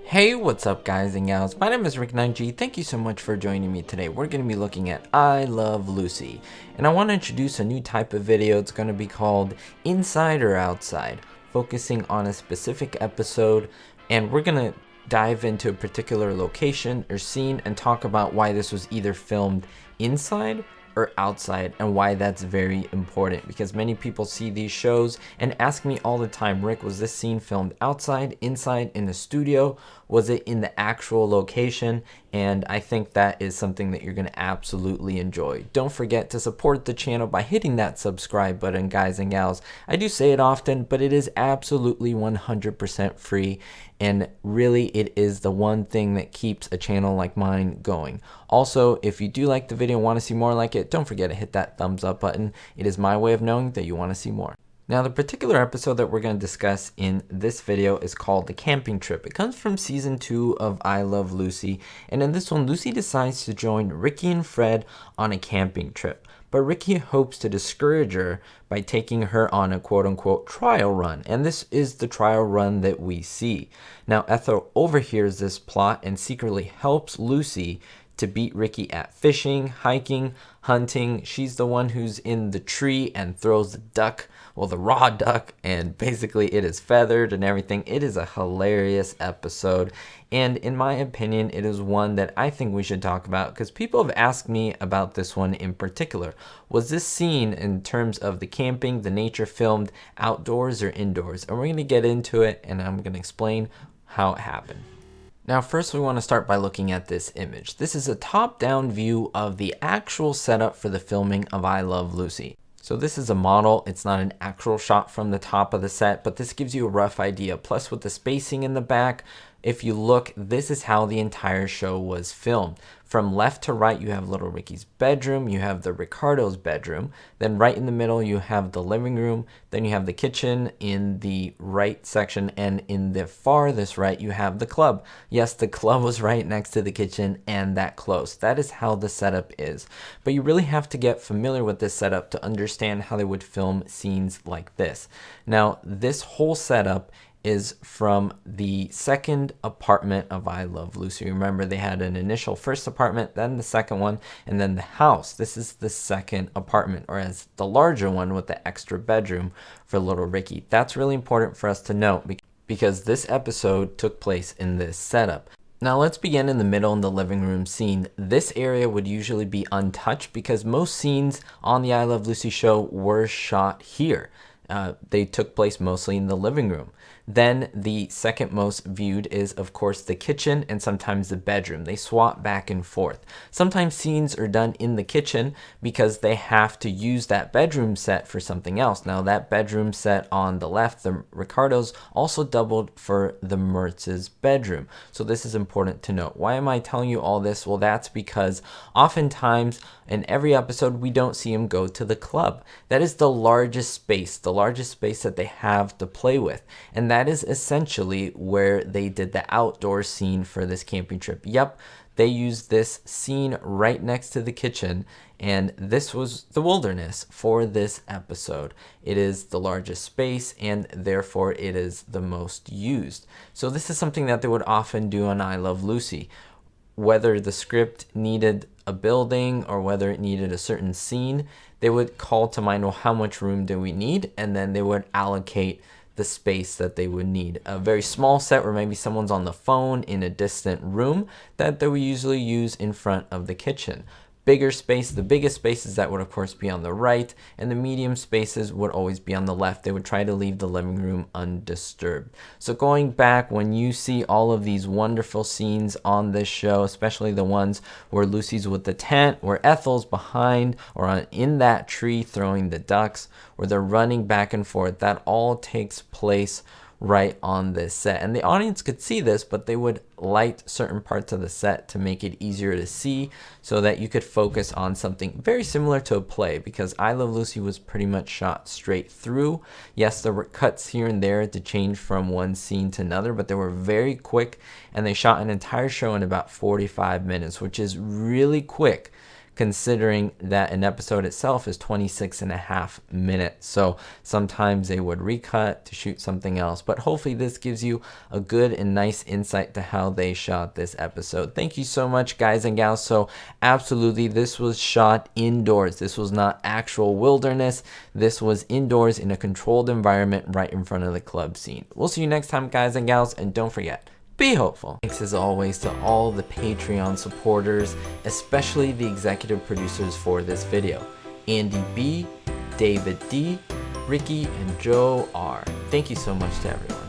Hey, what's up guys and gals? My name is Rick9G. Thank you so much for joining me today. We're going to be looking at I Love Lucy. And I want to introduce a new type of video. It's going to be called Inside or Outside, focusing on a specific episode. And we're going to dive into a particular location or scene and talk about why this was either filmed inside or outside and why that's very important, because many people see these shows and ask me all the time, Rick, was this scene filmed outside, inside, in the studio? Was it in the actual location? And I think that is something that you're going to absolutely enjoy. Don't forget to support the channel by hitting that subscribe button, guys and gals. I do say it often, but it is absolutely 100% free. And really, it is the one thing that keeps a channel like mine going. Also, if you do like the video and want to see more like it, don't forget to hit that thumbs up button. It is my way of knowing that you want to see more. Now, the particular episode that we're going to discuss in this video is called The Camping Trip. It comes from season 2 of I Love Lucy. And in this one, Lucy decides to join Ricky and Fred on a camping trip. But Ricky hopes to discourage her by taking her on a quote-unquote trial run. And this is the trial run that we see. Now, Ethel overhears this plot and secretly helps Lucy to beat Ricky at fishing, hiking, hunting. She's the one who's in the tree and throws the duck, well, the raw duck, and basically it is feathered and everything. It is a hilarious episode, and in my opinion, it is one that I think we should talk about because people have asked me about this one in particular. Was this scene, in terms of the camping, the nature, filmed outdoors or indoors? And we're going to get into it, and I'm going to explain how it happened. Now, first we want to start by looking at this image. This is a top-down view of the actual setup for the filming of I Love Lucy. So this is a model. It's not an actual shot from the top of the set, but this gives you a rough idea. Plus, with the spacing in the back, if you look, this is how the entire show was filmed. From left to right, you have little Ricky's bedroom, you have the Ricardo's bedroom, then right in the middle, you have the living room, then you have the kitchen in the right section, and in the farthest right, you have the club. Yes, the club was right next to the kitchen and that close. That is how the setup is. But you really have to get familiar with this setup to understand how they would film scenes like this. Now, this whole setup is from the second apartment of I Love Lucy. Remember, they had an initial first apartment, then the second one, and then the house. This is the second apartment, or as the larger one with the extra bedroom for little Ricky. That's really important for us to note because this episode took place in this setup. Now let's begin in the middle in the living room scene. This area would usually be untouched because most scenes on the I Love Lucy show were shot here. They took place mostly in the living room. Then the second most viewed is, of course, the kitchen and sometimes the bedroom. They swap back and forth. Sometimes scenes are done in the kitchen because they have to use that bedroom set for something else. Now, that bedroom set on the left, the Ricardo's, also doubled for the Mertz's bedroom. So this is important to note. Why am I telling you all this? Well, that's because oftentimes in every episode, we don't see him go to the club. That is the largest space that they have to play with. And that is essentially where they did the outdoor scene for this camping trip. Yep, they used this scene right next to the kitchen, and this was the wilderness for this episode. It is the largest space, and therefore it is the most used. So this is something that they would often do on I Love Lucy. Whether the script needed a building or whether it needed a certain scene, they would call to mind, well, how much room do we need? And then they would allocate the space that they would need. A very small set where maybe someone's on the phone in a distant room that they would usually use in front of the kitchen. Bigger space, the biggest spaces that would of course be on the right, and the medium spaces would always be on the left. They would try to leave the living room undisturbed. So going back, when you see all of these wonderful scenes on this show, especially the ones where Lucy's with the tent, where Ethel's behind or in that tree throwing the ducks, where they're running back and forth, that all takes place right on this set. And the audience could see this, but they would light certain parts of the set to make it easier to see so that you could focus on something very similar to a play, because I Love Lucy was pretty much shot straight through. Yes, there were cuts here and there to change from one scene to another, but they were very quick, and they shot an entire show in about 45 minutes, which is really quick considering that an episode itself is 26.5 minutes. So sometimes they would recut to shoot something else, but hopefully this gives you a good and nice insight to how they shot this episode. Thank you so much, guys and gals. So absolutely, this was shot indoors. This was not actual wilderness. This was indoors in a controlled environment right in front of the club scene. We'll see you next time, guys and gals, and don't forget, be hopeful. Thanks as always to all the Patreon supporters, especially the executive producers for this video, Andy B, David D, Ricky, and Joe R. Thank you so much to everyone.